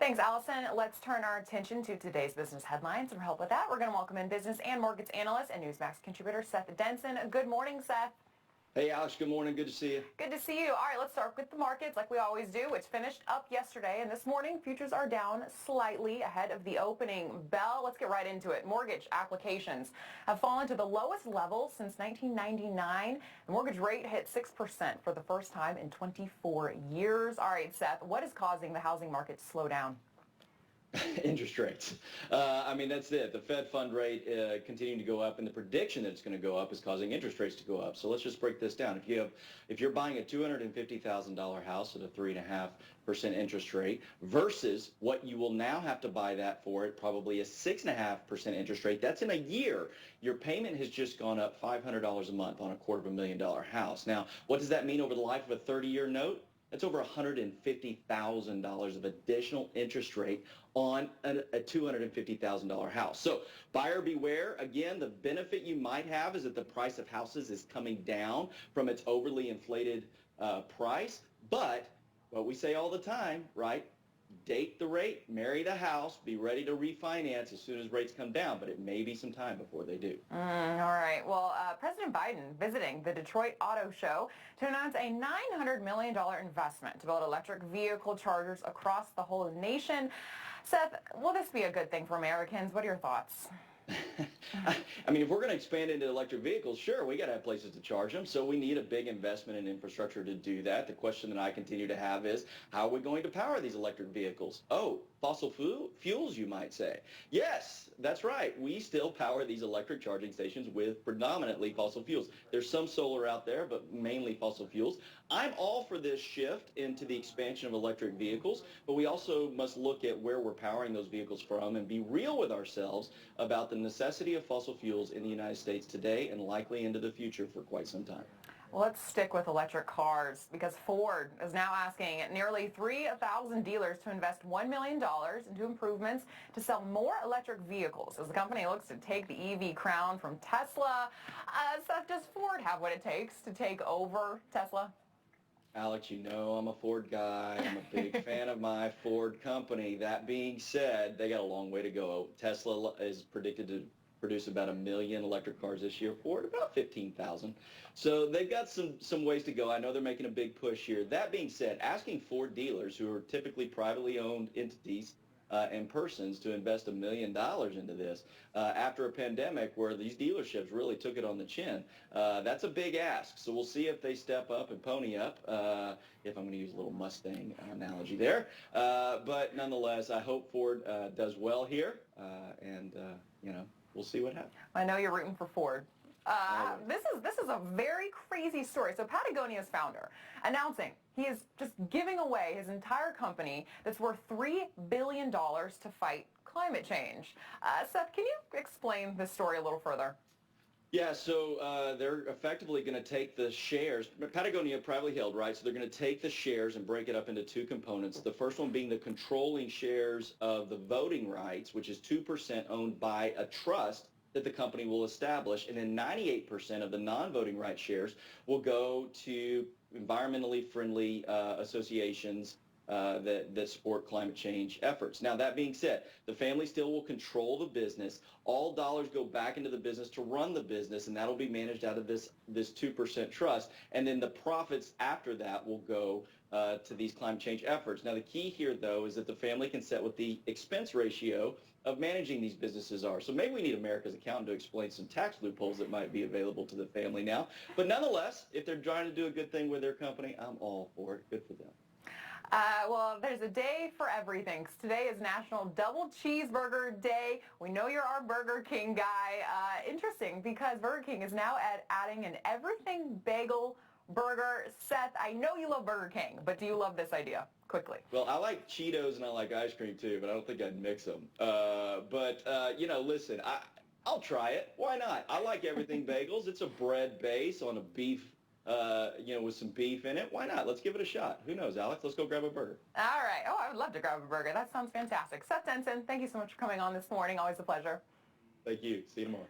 Thanks, Allison. Let's turn our attention to today's business headlines. And for help with that, we're going to welcome in business and markets analyst and Newsmax contributor Seth Denson. Good morning, Seth. Hey, Alex. Good morning. Good to see you. Good to see you. All right, let's start with the markets like we always do, which finished up yesterday. And this morning, futures are down slightly ahead of the opening bell. Let's get right into it. Mortgage applications have fallen to the lowest level since 1999. The mortgage rate hit 6% for the first time in 24 years. All right, Seth, what is causing the housing market to slow down? Interest rates. That's it. The Fed fund rate continuing to go up, and the prediction that it's going to go up is causing interest rates to go up. So let's just break this down. If you're buying a $250,000 house at a 3.5% interest rate versus what you will now have to buy that for at probably a 6.5% interest rate, that's in a year. Your payment has just gone up $500 a month on a $250,000 house. Now, what does that mean over the life of a 30-year note? That's over $150,000 of additional interest rate on a $250,000 house. So buyer beware. Again, the benefit you might have is that the price of houses is coming down from its overly inflated price. But what we say all the time, right? Date the rate, marry the house, be ready to refinance as soon as rates come down, but it may be some time before they do. All right. Well, President Biden visiting the Detroit Auto Show to announce a $900 million investment to build electric vehicle chargers across the whole nation. Seth, will this be a good thing for Americans? What are your thoughts? If we're going to expand into electric vehicles, sure, we got to have places to charge them. So we need a big investment in infrastructure to do that. The question that I continue to have is, how are we going to power these electric vehicles? Oh, fossil fuels, you might say. Yes, that's right. We still power these electric charging stations with predominantly fossil fuels. There's some solar out there, but mainly fossil fuels. I'm all for this shift into the expansion of electric vehicles, but we also must look at where we're powering those vehicles from and be real with ourselves about the necessity of fossil fuels in the United States today and likely into the future for quite some time. Well, let's stick with electric cars because Ford is now asking nearly 3,000 dealers to invest $1 million into improvements to sell more electric vehicles as the company looks to take the EV crown from Tesla. Seth, does Ford have what it takes to take over Tesla? Alex, you know I'm a Ford guy. I'm a big fan of my Ford company. That being said, they got a long way to go. Tesla is predicted to produce about 1 million electric cars this year. Ford, about 15,000. So they've got some ways to go. I know they're making a big push here. That being said, asking Ford dealers, who are typically privately owned entities, and persons to invest $1 million into this after a pandemic where these dealerships really took it on the chin. That's a big ask. So we'll see if they step up and pony up, if I'm going to use a little Mustang analogy there. But nonetheless, I hope Ford does well here, and we'll see what happens. I know you're rooting for Ford. This is a very crazy story. So Patagonia's founder announcing he is just giving away his entire company that's worth $3 billion to fight climate change. Seth, can you explain this story a little further? Yeah, so they're effectively going to take the shares. Patagonia privately held, right? So they're going to take the shares and break it up into two components. The first one being the controlling shares of the voting rights, which is 2% owned by a trust that the company will establish, and then 98% of the non-voting rights shares will go to environmentally friendly associations that support climate change efforts. Now, that being said, the family still will control the business. All dollars go back into the business to run the business, and that'll be managed out of this 2% trust. And then the profits after that will go to these climate change efforts. Now, the key here, though, is that the family can set what the expense ratio of managing these businesses are. So maybe we need America's accountant to explain some tax loopholes that might be available to the family now. But nonetheless, if they're trying to do a good thing with their company, I'm all for it. Good for them. Well, there's a day for everything. Today is National Double Cheeseburger Day. We know you're our Burger King guy. Interesting, because Burger King is now adding an everything bagel burger. Seth, I know you love Burger King, but do you love this idea? Quickly. Well, I like Cheetos and I like ice cream too, but I don't think I'd mix them. Listen, I'll try it. Why not? I like everything bagels. It's a bread base on a beef with some beef in it. Why not? Let's give it a shot. Who knows, Alex? Let's go grab a burger. All right. Oh, I would love to grab a burger. That sounds fantastic. Seth Denson, thank you so much for coming on this morning. Always a pleasure. Thank you. See you tomorrow.